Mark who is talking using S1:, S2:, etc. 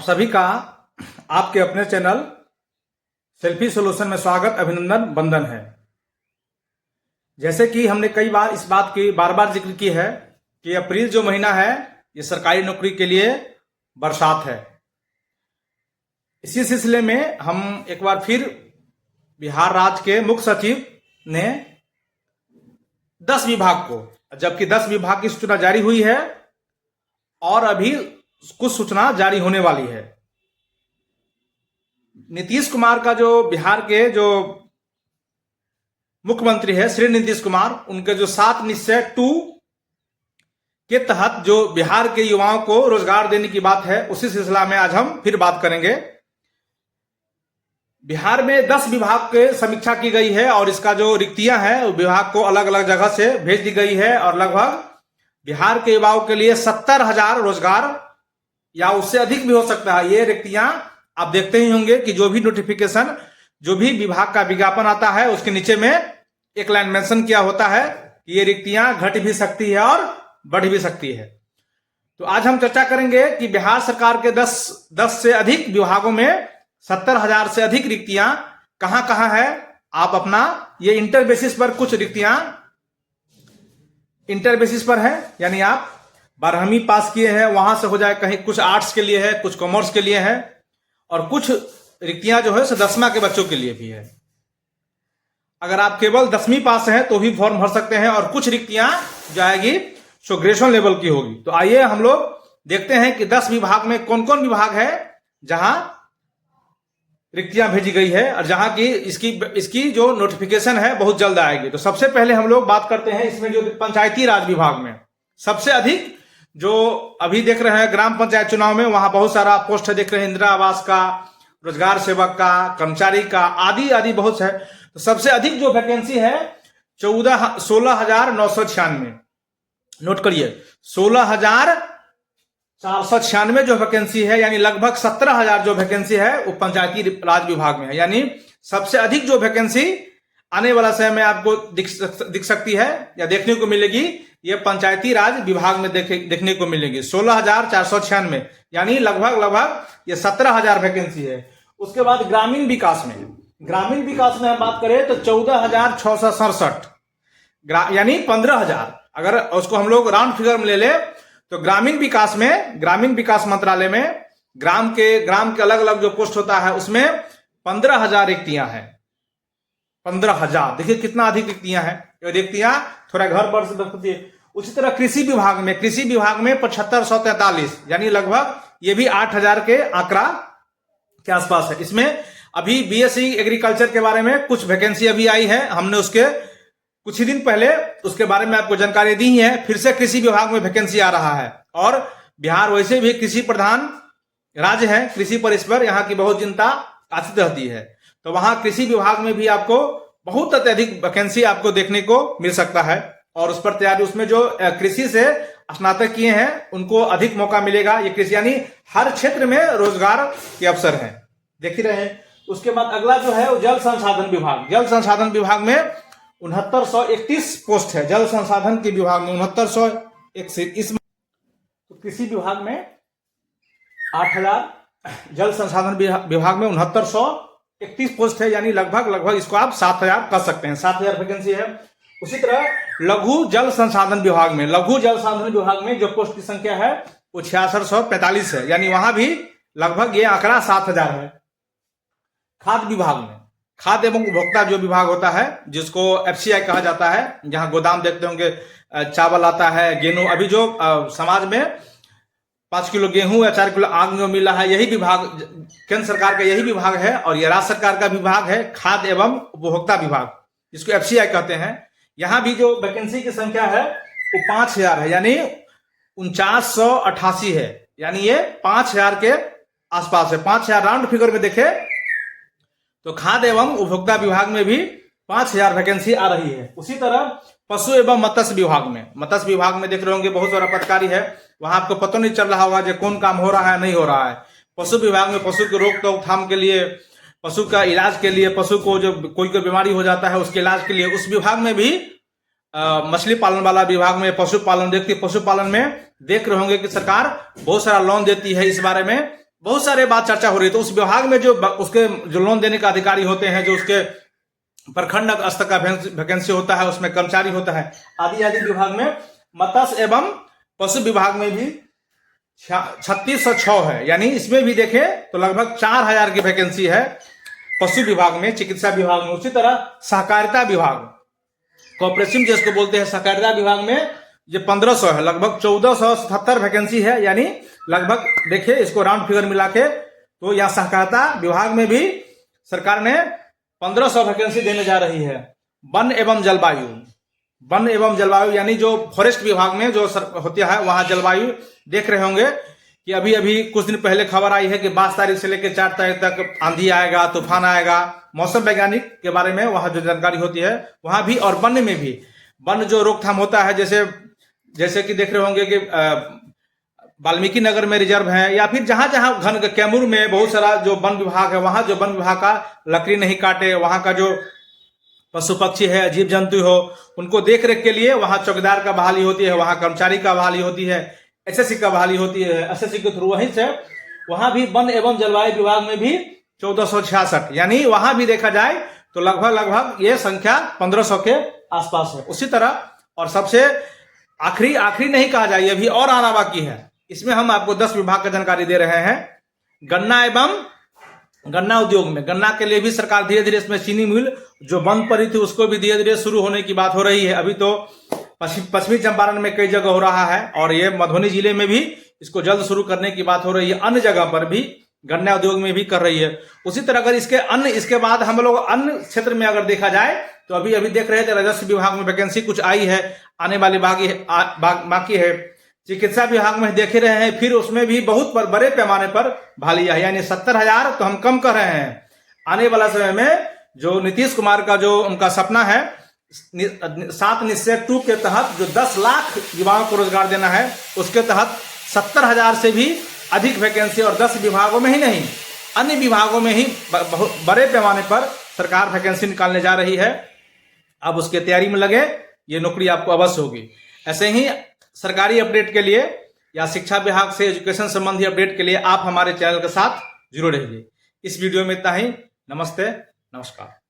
S1: सभी का आपके अपने चैनल सेल्फी सॉल्यूशन में स्वागत, अभिनंदन, वंदन है। जैसे कि हमने कई बार इस बात की बार बार जिक्र की है कि अप्रैल जो महीना है ये सरकारी नौकरी के लिए बरसात है। इसी सिलसिले में हम एक बार फिर बिहार राज्य के मुख्य सचिव ने 10 विभाग को, जबकि 10 विभाग की सूचना जारी हुई है और अभी कुछ सूचना जारी होने वाली है। नीतीश कुमार का जो बिहार के जो मुख्यमंत्री है श्री नीतीश कुमार, उनके जो 7 निश्चय 2 के तहत जो बिहार के युवाओं को रोजगार देने की बात है, उसी सिलसिला में आज हम फिर बात करेंगे। बिहार में 10 विभाग के समीक्षा की गई है और इसका जो रिक्तियां हैं वो विभाग को अलग अलग जगह से भेज दी गई है और लगभग बिहार के युवाओं के लिए 70,000 रोजगार या उससे अधिक भी हो सकता है। ये रिक्तियां आप देखते ही होंगे कि जो भी नोटिफिकेशन, जो भी विभाग का विज्ञापन आता है उसके नीचे में एक लाइन मेंशन किया होता है कि ये रिक्तियां घट भी सकती है और बढ़ भी सकती है। तो आज हम चर्चा करेंगे कि बिहार सरकार के 10 से अधिक विभागों में 70,000 से अधिक रिक्तियां कहां कहां है। आप अपना ये इंटर बेसिस पर कुछ रिक्तियां इंटर बेसिस पर है, यानी आप 12वीं पास किए हैं वहां से हो जाए, कहीं कुछ आर्ट्स के लिए है, कुछ कॉमर्स के लिए है और कुछ रिक्तियां जो है 10वीं के बच्चों के लिए भी है। अगर आप केवल 10वीं पास हैं तो भी फॉर्म भर सकते हैं और कुछ रिक्तियां जो आएगी सो ग्रेजुएशन लेवल की होगी। तो आइए हम लोग देखते हैं कि 10 विभाग में कौन कौन विभाग है जहां रिक्तियां भेजी गई है और जहां की इसकी जो नोटिफिकेशन है बहुत जल्द आएगी। तो सबसे पहले हम लोग बात करते हैं इसमें जो पंचायती राज विभाग में सबसे अधिक जो अभी देख रहे हैं ग्राम पंचायत चुनाव में, वहां बहुत सारा पोस्ट है, देख रहे हैं इंदिरा आवास का, रोजगार सेवक का, कर्मचारी का, आदि आदि बहुत है। तो सबसे अधिक जो वैकेंसी है 16,996, नोट करिए 16,496 जो वैकेंसी है, यानी लगभग 17,000 जो वैकेंसी है वो पंचायती राज विभाग में है। यानी सबसे अधिक जो वैकेंसी आने वाला समय में आपको दिख सकती है या देखने को मिलेगी, ये पंचायती राज विभाग में देखने को मिलेगी 16,496, यानी लगभग ये 17,000 वैकेंसी है। उसके बाद ग्रामीण विकास में हम बात करें तो 14,667, यानी 15,000। अगर उसको हम लोग राउंड फिगर में ले ले तो ग्रामीण विकास मंत्रालय में ग्राम के अलग अलग जो पोस्ट होता है उसमें 15,000 रिक्तियां हैं। 15,000, देखिए कितना अधिक रिक्तियां हैं। ये रिक्तियां थोड़ा घर पर से देखिए। उसी तरह कृषि विभाग में 75,643, यानी लगभग ये भी 8,000 के आंकड़ा के आसपास है। इसमें अभी बीएससी एग्रीकल्चर के बारे में कुछ वैकेंसी अभी आई है, हमने उसके कुछ ही दिन पहले उसके बारे में आपको जानकारी दी है। फिर से कृषि विभाग में वैकेंसी आ रहा है और बिहार वैसे भी कृषि प्रधान राज्य है, कृषि पर इस पर यहाँ की बहुत चिंता आती रहती है। तो वहां कृषि विभाग में भी आपको बहुत अत्यधिक वैकेंसी आपको देखने को मिल सकता है और उस पर तैयारी, उसमें जो कृषि से स्नातक किए हैं उनको अधिक मौका मिलेगा। ये कृषि यानी हर क्षेत्र में रोजगार के अवसर हैं, देख ही रहे हैं। उसके बाद अगला जो है वो जल संसाधन विभाग में 6931 पोस्ट है। जल संसाधन के विभाग में 6931, इस कृषि विभाग में 8,000, जल संसाधन विभाग में 6931 पोस्ट है, यानी लगभग इसको आप 7,000 कर सकते हैं, 7,000 वैकेंसी है। उसी तरह लघु जल संसाधन विभाग में जो पोस्ट की संख्या है वो 6645 है, यानी वहां भी लगभग ये आंकड़ा 7,000 है। खाद्य एवं उपभोक्ता जो विभाग होता है, जिसको FCI कहा जाता है, जहां गोदाम देखते होंगे, चावल आता है, गेहूं, अभी जो समाज में 5 किलो गेहूं या 4 किलो आग जो मिला है, यही विभाग केंद्र सरकार का यही विभाग है और यह राज्य सरकार का विभाग है, खाद्य एवं उपभोक्ता विभाग, जिसको FCI कहते हैं। यहां भी जो वैकेंसी की संख्या है वो 5,000 है, यानी 4988 है, यानी ये 5,000 के आसपास है। 5,000 राउंड फिगर में देखे तो खाद्य एवं उपभोक्ता विभाग में भी 5,000 वैकेंसी आ रही है। उसी तरह पशु एवं मत्स्य विभाग में देख रहे होंगे बहुत सारा पटकारी है, वहां आपको पता नहीं चल रहा होगा जो कौन काम हो रहा है नहीं हो रहा है। पशु विभाग में पशु के रोकथाम के लिए, पशु का इलाज के लिए, पशु को जो कोई बीमारी हो जाता है उसके इलाज के लिए, उस विभाग में भी मछली पालन वाला विभाग में पशुपालन में देख रहे होंगे कि सरकार बहुत सारा लोन देती है। इस बारे में बहुत सारे बात चर्चा हो रही है। तो उस विभाग में जो उसके जो लोन देने का अधिकारी होते हैं, जो उसके प्रखंड स्तर का वैकेंसी होता है, उसमें कर्मचारी होता है, आदि आदि विभाग में, मत्स्य एवं पशु विभाग में भी 3606 है। यानी इसमें भी देखें तो लगभग 4000 की वैकेंसी है पशु विभाग में, चिकित्सा विभाग में। उसी तरह सहकारिता विभाग, कोऑपरेटिव जिसको बोलते हैं, सहकारिता विभाग में ये 1500 है, लगभग 1477 वैकेंसी है। यानी लगभग देखिए इसको राउंड फिगर मिला के, तो यहाँ सहकारिता विभाग में भी सरकार ने 1500 वैकेंसी देने जा रही है। वन एवं जलवायु, वन एवं जलवायु यानी जो फॉरेस्ट विभाग में जो होता है, वहां जलवायु देख रहे होंगे कि अभी अभी कुछ दिन पहले खबर आई है कि 22 तारीख से लेकर 4 तारीख तक आंधी आएगा, तूफान आएगा। मौसम वैज्ञानिक के बारे में वहां जो जानकारी होती है वहां भी, और वन में भी, वन जो रोकथाम होता है, जैसे कि देख रहे होंगे कि वाल्मीकि नगर में रिजर्व है, या फिर जहां जहां घन कैमूर में बहुत सारा जो वन विभाग है, वहां जो वन विभाग का लकड़ी नहीं काटे, वहां का जो पशु पक्षी है, जीव जंतु हो, उनको देख रेख के लिए वहां चौकीदार का बहाली होती है, वहां कर्मचारी का बहाली होती है, एसएससी का बहाली होती है। एसएससी के थ्रू वहीं से वहां भी वन एवं जलवायु विभाग में भी 1466, यानी वहां भी देखा जाए तो लगभग ये संख्या 1500 के आसपास है। उसी तरह, और सबसे आखिरी नहीं कहा जाए, अभी और आना बाकी है। इसमें हम आपको 10 विभाग का जानकारी दे रहे हैं। गन्ना एवं गन्ना उद्योग में, गन्ना के लिए भी सरकार धीरे धीरे, इसमें चीनी मिल जो बंद पड़ी थी उसको भी धीरे धीरे शुरू होने की बात हो रही है। अभी तो पश्चिमी चंपारण में कई जगह हो रहा है, और ये मधुबनी जिले में भी इसको जल्द शुरू करने की बात हो रही है। अन्य जगह पर भी गन्ना उद्योग में भी कर रही है। उसी तरह अगर इसके बाद हम लोग अन्य क्षेत्र में अगर देखा जाए तो अभी देख रहे थे राजस्व विभाग में वैकेंसी कुछ आई है, आने वाली बाकी है। चिकित्सा विभाग में देख रहे हैं, फिर उसमें भी बहुत बड़े पैमाने पर बहाली है, यानी 70,000 तो हम कम कर रहे हैं। आने वाला समय में जो नीतीश कुमार का जो उनका सपना है 7 निश्चय 2 के तहत जो 10 लाख युवाओं को रोजगार देना है, उसके तहत 70,000 से भी अधिक वैकेंसी, और 10 विभागों में ही नहीं, अन्य विभागों में ही बहुत बड़े पैमाने पर सरकार वैकेंसी निकालने जा रही है। अब उसके तैयारी में लगे, ये नौकरी आपको अवश्य होगी। ऐसे ही सरकारी अपडेट के लिए या शिक्षा विभाग से एजुकेशन संबंधी अपडेट के लिए आप हमारे चैनल के साथ जुड़े रहिए। इस वीडियो में इतना ही। नमस्ते, नमस्कार।